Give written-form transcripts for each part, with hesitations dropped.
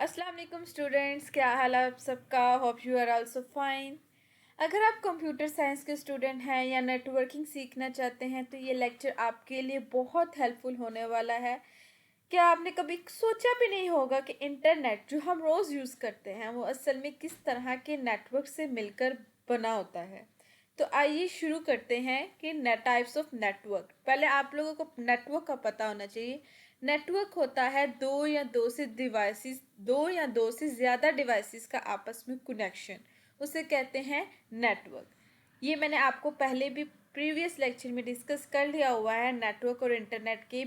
अस्सलाम वालेकुम स्टूडेंट्स, क्या हाल है आप सबका। Hope you are also fine. अगर आप कंप्यूटर साइंस के स्टूडेंट हैं या नेटवर्किंग सीखना चाहते हैं तो ये लेक्चर आपके लिए बहुत हेल्पफुल होने वाला है। क्या आपने कभी सोचा भी नहीं होगा कि इंटरनेट जो हम रोज़ यूज़ करते हैं वो असल में किस तरह के नेटवर्क से मिलकर बना होता है। तो आइए शुरू करते हैं कि टाइप्स ऑफ नेटवर्क। पहले आप लोगों को नेटवर्क का पता होना चाहिए। नेटवर्क होता है दो या दो से ज़्यादा डिवाइसेस का आपस में कनेक्शन, उसे कहते हैं नेटवर्क। ये मैंने आपको पहले भी प्रीवियस लेक्चर में डिस्कस कर लिया हुआ है, नेटवर्क और इंटरनेट के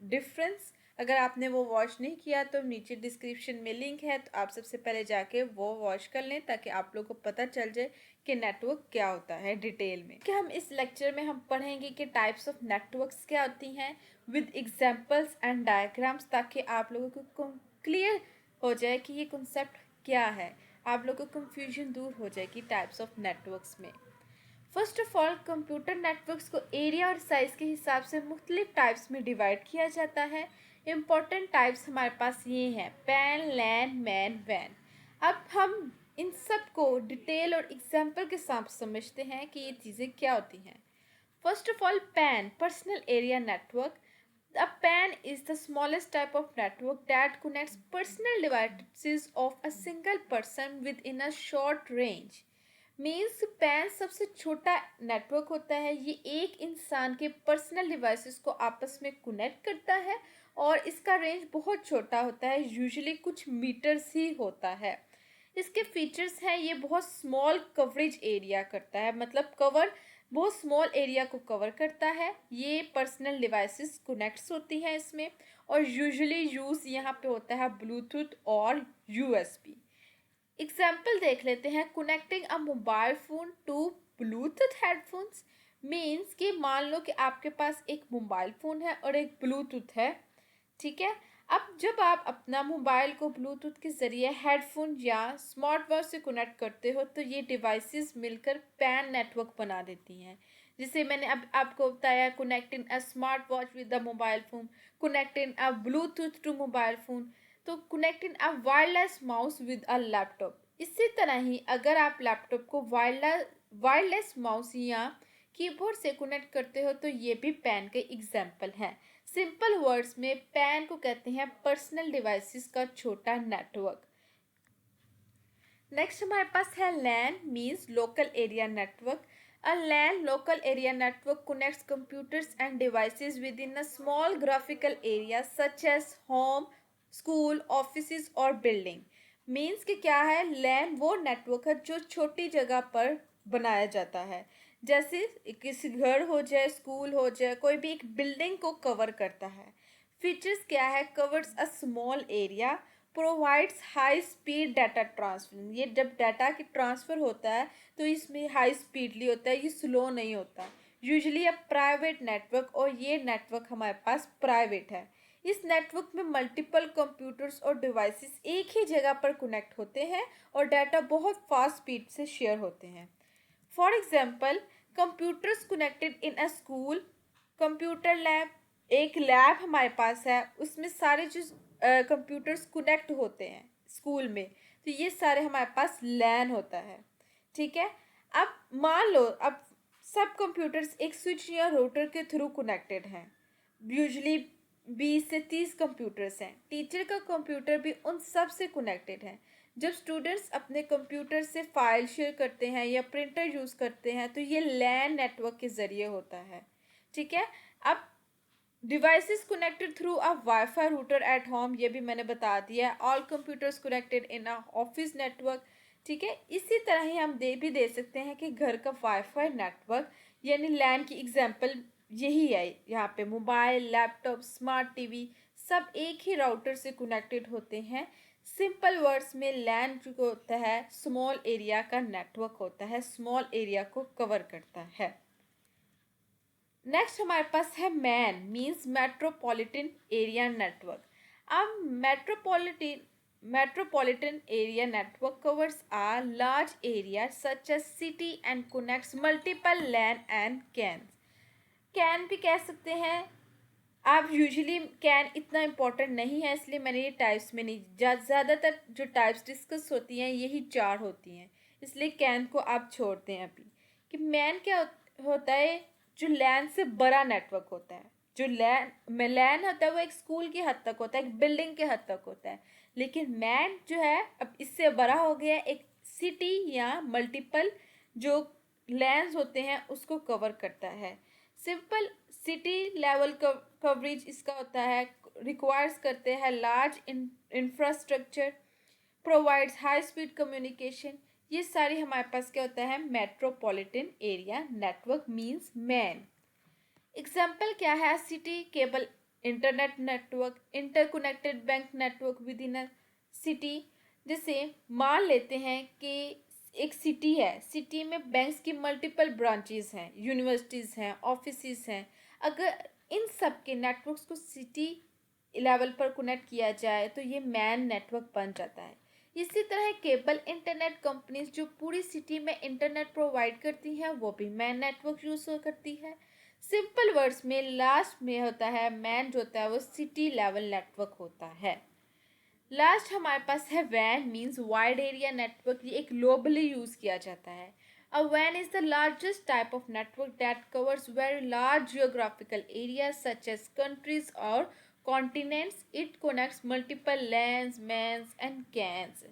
डिफरेंस। अगर आपने वो वॉच नहीं किया तो नीचे डिस्क्रिप्शन में लिंक है, तो आप सबसे पहले जाके वो वॉच कर लें ताकि आप लोगों को पता चल जाए कि नेटवर्क क्या होता है डिटेल में। कि हम इस लेक्चर में हम पढ़ेंगे कि टाइप्स ऑफ नेटवर्क्स क्या होती हैं विद एग्जांपल्स एंड डायग्राम्स, ताकि आप लोगों को क्लियर हो जाए कि ये कॉन्सेप्ट क्या है, आप लोगों को कंफ्यूजन दूर हो जाएगी टाइप्स ऑफ नेटवर्क्स में। First of all, computer networks को एरिया और साइज के हिसाब से मुख्तलिफ टाइप्स में डिवाइड किया जाता है। इम्पोर्टेंट टाइप्स हमारे पास ये हैं: पैन, लैन, मैन, वैन। अब हम इन सब को डिटेल और एग्जाम्पल के साथ समझते हैं कि ये चीज़ें क्या होती हैं। First of all, PAN, Personal Area Network. A PAN is the smallest type of network that connects personal devices of a single person within a short range. Means pan सबसे छोटा नेटवर्क होता है। ये एक इंसान के पर्सनल डिवाइसेस को आपस में कनेक्ट करता है और इसका रेंज बहुत छोटा होता है, यूजुअली कुछ मीटर्स ही होता है। इसके फीचर्स हैं, ये बहुत स्मॉल कवरेज एरिया करता है, मतलब बहुत स्मॉल एरिया को कवर करता है। ये पर्सनल डिवाइसेस कनेक्ट्स होती हैं इसमें, और यूजुअली यूज़ यहाँ पे होता है ब्लूटूथ और यूएसबी। एग्जाम्पल देख लेते हैं। Connecting a mobile phone to Bluetooth headphones means कि मान लो कि आपके पास एक मोबाइल फ़ोन है और एक ब्लूटूथ है, ठीक है। अब जब आप अपना मोबाइल को ब्लूटूथ के ज़रिए हेडफोन या स्मार्ट वॉच से कनेक्ट करते हो तो ये डिवाइसेस मिलकर पैन नेटवर्क बना देती हैं। जिसे मैंने अब आपको बताया, connecting a smart watch with the mobile phone, connecting a bluetooth to mobile phone, तो connecting a wireless mouse with a laptop. इसी तरह ही अगर आप लैपटॉप को वायरलेस माउस या कीबोर्ड से कनेक्ट करते हो तो ये भी पैन के एग्जाम्पल हैं। सिंपल वर्ड्स में पैन को कहते हैं पर्सनल डिवाइसेस का छोटा नेटवर्क। नेक्स्ट हमारे पास है LAN, means local area network. A LAN local area network connects computers and devices within a small graphical area such as home, school, offices और building। मीन्स कि क्या है, लैन वो नेटवर्क है जो छोटी जगह पर बनाया जाता है, जैसे किसी घर हो जाए, स्कूल हो जाए, कोई भी एक बिल्डिंग को कवर करता है। फीचर्स क्या है, covers a small area, provides high speed data transfer. ये जब डाटा की ट्रांसफ़र होता है तो इसमें हाई स्पीडली होता है, ये स्लो नहीं होता। यूजुअली अ प्राइवेट नेटवर्क, और ये नेटवर्क हमारे पास प्राइवेट है। इस नेटवर्क में मल्टीपल कंप्यूटर्स और डिवाइसेस एक ही जगह पर कनेक्ट होते हैं और डाटा बहुत फास्ट स्पीड से शेयर होते हैं। For example, computers connected in a school, computer lab. एक लैब हमारे पास है, उसमें सारे जो कंप्यूटर्स कनेक्ट होते हैं स्कूल में, तो ये सारे हमारे पास लैन होता है, ठीक है। अब मान लो, अब सब कंप्यूटर्स एक स्विच या रोटर के थ्रू कनेक्टेड हैं। यूजुअली 20 से 30 कंप्यूटर्स हैं। टीचर का कंप्यूटर भी उन सब से कनेक्टेड है। जब स्टूडेंट्स अपने कंप्यूटर से फाइल शेयर करते हैं या प्रिंटर यूज़ करते हैं तो ये लैन नेटवर्क के ज़रिए होता है, ठीक है। अब devices connected through a wifi router at home, ये भी मैंने बता दिया। All computers connected in a office network, ठीक है। इसी तरह ही हम दे सकते हैं कि घर का वाईफाई नेटवर्क, यानी लैन की एग्जांपल यही है। यहाँ पे मोबाइल, लैपटॉप, स्मार्ट टीवी सब एक ही राउटर से कनेक्टेड होते हैं। सिंपल वर्ड्स में लैन जो होता है स्मॉल एरिया का नेटवर्क होता है, स्मॉल एरिया को कवर करता है। नेक्स्ट हमारे पास है MAN, means metropolitan area network. अब metropolitan area network covers a large area such as city and connects multiple LAN and can भी कह सकते हैं। आप यूजुअली कैन इतना इम्पोर्टेंट नहीं है, इसलिए मैंने ये टाइप्स में नहीं, ज़्यादातर जो टाइप्स डिस्कस होती हैं यही 4 होती हैं, इसलिए कैन को आप छोड़ते हैं अभी। कि मैन क्या होता है, जो लैन से बड़ा नेटवर्क होता है। जो लैन होता है वो एक स्कूल की हद तक होता है, एक बिल्डिंग के हद तक होता है, लेकिन मैन जो है अब इससे बड़ा हो गया, एक सिटी या मल्टीपल जो लैंड्स होते हैं उसको कवर करता है। सिंपल सिटी लेवल कवरेज इसका होता है, रिक्वायर्स करते हैं large infrastructure, provides high speed communication. ये सारी हमारे पास क्या होता है, metropolitan area network means man. Example क्या है, city cable internet network, interconnected bank network with in a city. जैसे मान लेते हैं कि एक सिटी है, सिटी में बैंक्स की मल्टीपल ब्रांचेस हैं, यूनिवर्सिटीज़ हैं, ऑफिसेज हैं। अगर इन सब के नेटवर्क्स को सिटी लेवल पर कनेक्ट किया जाए तो ये मैन नेटवर्क बन जाता है। इसी तरह केबल इंटरनेट कंपनीज जो पूरी सिटी में इंटरनेट प्रोवाइड करती हैं वो भी मैन नेटवर्क यूज करती है। सिंपल वर्ड्स में लास्ट में होता है मैन, जो होता है वो सिटी लेवल नेटवर्क होता है। लास्ट हमारे पास है वैन मीन्स वाइड एरिया नेटवर्क। ये एक ग्लोबली यूज किया जाता है। अ वैन is the largest type of network that covers very large geographical area such as countries और continents. It connects multiple LANs MANs and CANs.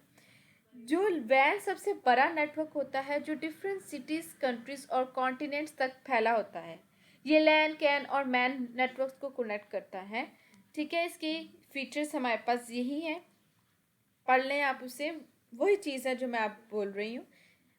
जो वैन सबसे बड़ा नेटवर्क होता है जो डिफरेंट सिटीज कंट्रीज और कॉन्टिनेंट्स तक फैला होता है। ये लैन कैन और मैन नेटवर्क्स को कनेक्ट करता है। ठीक है, इसकी फीचर्स हमारे पास यही हैं, पढ़ लें आप उसे, वही चीज़ है जो मैं आप बोल रही हूँ।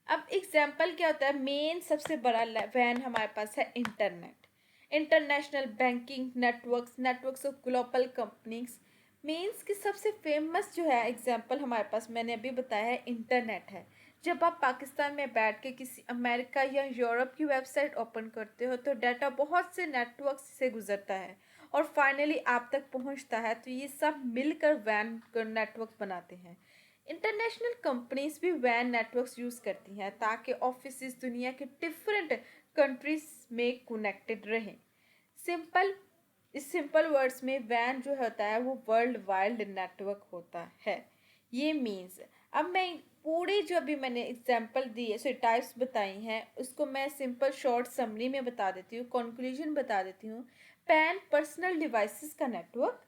अब एग्जाम्पल क्या होता है, मेन सबसे बड़ा वैन हमारे पास है internet, international banking networks of global companies. Means कि सबसे फेमस जो है एग्जाम्पल हमारे पास मैंने अभी बताया है इंटरनेट है। जब आप पाकिस्तान में बैठ के किसी अमेरिका या यूरोप की वेबसाइट ओपन करते हो तो डाटा बहुत से नेटवर्क से गुजरता है और फाइनली आप तक पहुंचता है, तो ये सब मिलकर वैन नेटवर्क बनाते हैं। इंटरनेशनल कंपनीज भी वैन नेटवर्क्स यूज़ करती हैं ताकि ऑफिस दुनिया के डिफरेंट कंट्रीज में कनेक्टेड रहें। सिंपल इस सिंपल वर्ड्स में वैन जो होता है वो वर्ल्ड वाइड नेटवर्क होता है। ये मीन्स, अब मैं पूरी जो अभी मैंने एग्जांपल दी है, सो टाइप्स बताई हैं, उसको मैं सिंपल शॉर्ट समरी में बता देती हूँ, कंक्लूजन बता देती हूँ। पैन पर्सनल डिवाइसेस का network,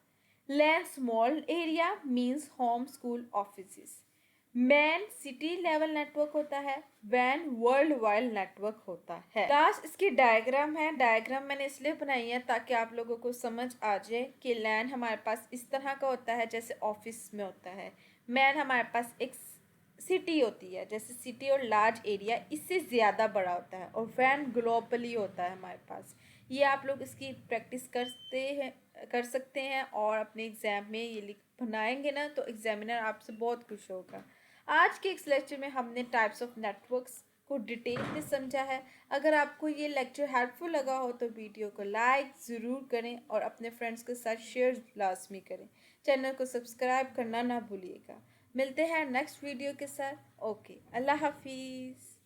LAN small area means home school office, MAN city level network होता है, वैन वर्ल्ड वाइड नेटवर्क होता है। लास्ट इसकी डायग्राम है, डायग्राम मैंने इसलिए बनाई है ताकि आप लोगों को समझ आ जाए कि लैन हमारे पास इस तरह का होता है जैसे ऑफिस में होता है, मैन हमारे पास एक सिटी होती है, जैसे सिटी और लार्ज एरिया इससे ज़्यादा बड़ा होता है, और वैन ग्लोबली होता है हमारे पास। ये आप लोग इसकी प्रैक्टिस कर सकते हैं और अपने एग्ज़ाम में ये लिख बनाएंगे ना तो एग्जामिनर आपसे बहुत खुश होगा। आज के इस लेक्चर में हमने टाइप्स ऑफ नेटवर्क्स को डिटेल में समझा है। अगर आपको ये लेक्चर हेल्पफुल लगा हो तो वीडियो को लाइक ज़रूर करें और अपने फ्रेंड्स के साथ शेयर लाजमी करें। चैनल को सब्सक्राइब करना ना भूलिएगा। मिलते हैं नेक्स्ट वीडियो के साथ। ओके, अल्लाह हाफिज़।